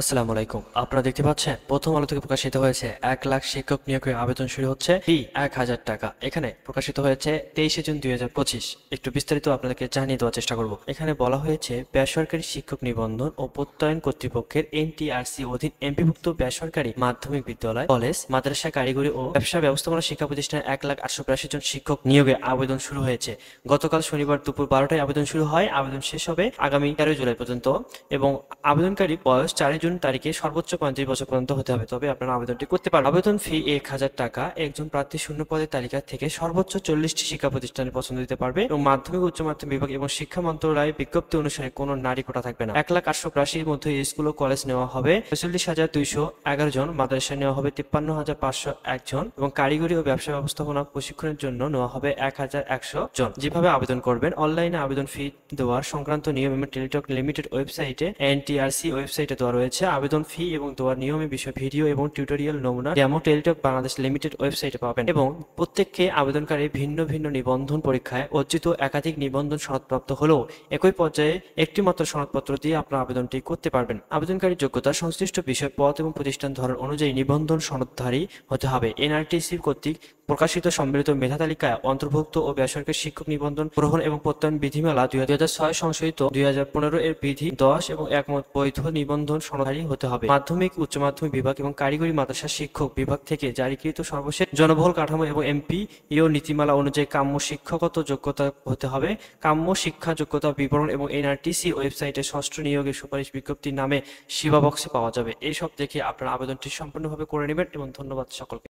আসসালামু আলাইকুম। আপনারা দেখতে পাচ্ছেন প্রথম আলো থেকে প্রকাশিত হয়েছে 1,00,000 শিক্ষক নিয়োগের আবেদন শুরু হচ্ছে, ফি 1,000 টাকা। এখানে প্রকাশিত হয়েছে 23 জুন 2025। একটু বিস্তারিত আপনাদেরকে জানিয়ে দেওয়ার চেষ্টা করব। এখানে বলা হয়েছে বেসরকারি শিক্ষক নিবন্ধন ও প্রত্যয়ন কর্তৃপক্ষের এনটিআরসি অধীন এমপিভুক্ত বেসরকারি মাধ্যমিক বিদ্যালয়, কলেজ, মাদ্রাসা, কারিগরি ও ব্যবসা ব্যবস্থাপনা শিক্ষা প্রতিষ্ঠানে 1,882 জন শিক্ষক নিয়োগে আবেদন শুরু হয়েছে। গতকাল শনিবার দুপুর 12টায় আবেদন শুরু হয়। আবেদন শেষ হবে আগামী 13 জুলাই পর্যন্ত এবং আবেদনকারী বয়স 4 জুন তারিখে সর্বোচ্চ 35 বছর পর্যন্ত হতে হবে, তবে আপনারা আবেদনটি করতে পারবেন। আবেদন ফি 1,000 টাকা। একজন প্রার্থী শূন্য পদের তালিকা থেকে সর্বোচ্চ 40টি শিক্ষা প্রতিষ্ঠানে পছন্দ দিতে পারবে এবং মাধ্যমিক উচ্চ মাধ্যমিক বিভাগ এবং শিক্ষা মন্ত্রণালয়ের বিজ্ঞপ্তি অনুসারে কোনো নারী কোটা থাকবে না। 1,882-র মধ্যে স্কুল ও কলেজ নেওয়া হবে 46,211 জন, মাদ্রাসা নেওয়া হবে 53,501 জন এবং কারিগরি ও ব্যবসা ব্যবস্থাপনা প্রশিক্ষণের জন্য নেওয়া হবে 1,100 জন। যেভাবে আবেদন করবেন: অনলাইনে আবেদন ফি দেওয়ার সংক্রান্ত নিয়ম এবং টেলিটক লিমিটেড ওয়েবসাইটে এনটিআরসি ওয়েবসাইটে দেওয়া রয়েছে। আবেদন ফি এবং দেওয়ার নিয়মের বিষয়ে ভিডিও এবং টিউটোরিয়াল নমুনা ডেমো টেলিটক বাংলাদেশ লিমিটেড ওয়েবসাইটে পাবেন এবং প্রত্যেককে আবেদনকারী ভিন্ন ভিন্ন নিবন্ধন পরীক্ষায় অর্জিত একাধিক নিবন্ধন সনদপ্রাপ্ত হলেও একই পর্যায়ে একটি মাত্র সনদপত্র দিয়ে আপনার আবেদনটি করতে পারবেন। আবেদনকারী যোগ্যতা সংশ্লিষ্ট বিষয়, পদ এবং প্রতিষ্ঠান ধরন অনুযায়ী নিবন্ধন সনদধারী হতে হবে। এনআরটিসি কর্তৃক প্রকাশিত সম্মিলিত মেধা তালিকায় অন্তর্ভুক্ত ও বেসরকারি শিক্ষক নিবন্ধন গ্রহণ এবং প্রত্যয়ন বিধিমালা 2006 সংশোধিত 2015 এর বিধি 10 এবং একমত বৈধ নিবন্ধন সনদধারী হতে হবে। মাধ্যমিক, উচ্চ মাধ্যমিক বিভাগ এবং কারিগরি মাদ্রাসা শিক্ষক বিভাগ থেকে জারিকৃত সর্বশেষ জনবহুল কাঠামো এবং এমপিইও নীতিমালা অনুযায়ী কাম্য শিক্ষাগত যোগ্যতা হতে হবে। কাম্য শিক্ষা যোগ্যতা বিবরণ এবং এনআরটিসি ওয়েবসাইটে ষষ্ঠ নিয়োগের সুপারিশ বিজ্ঞপ্তির নামে সেবা বক্সে পাওয়া যাবে। এইসব দেখে আপনারা আবেদনটি সম্পূর্ণভাবে করে নেবেন এবং ধন্যবাদ সকলকে।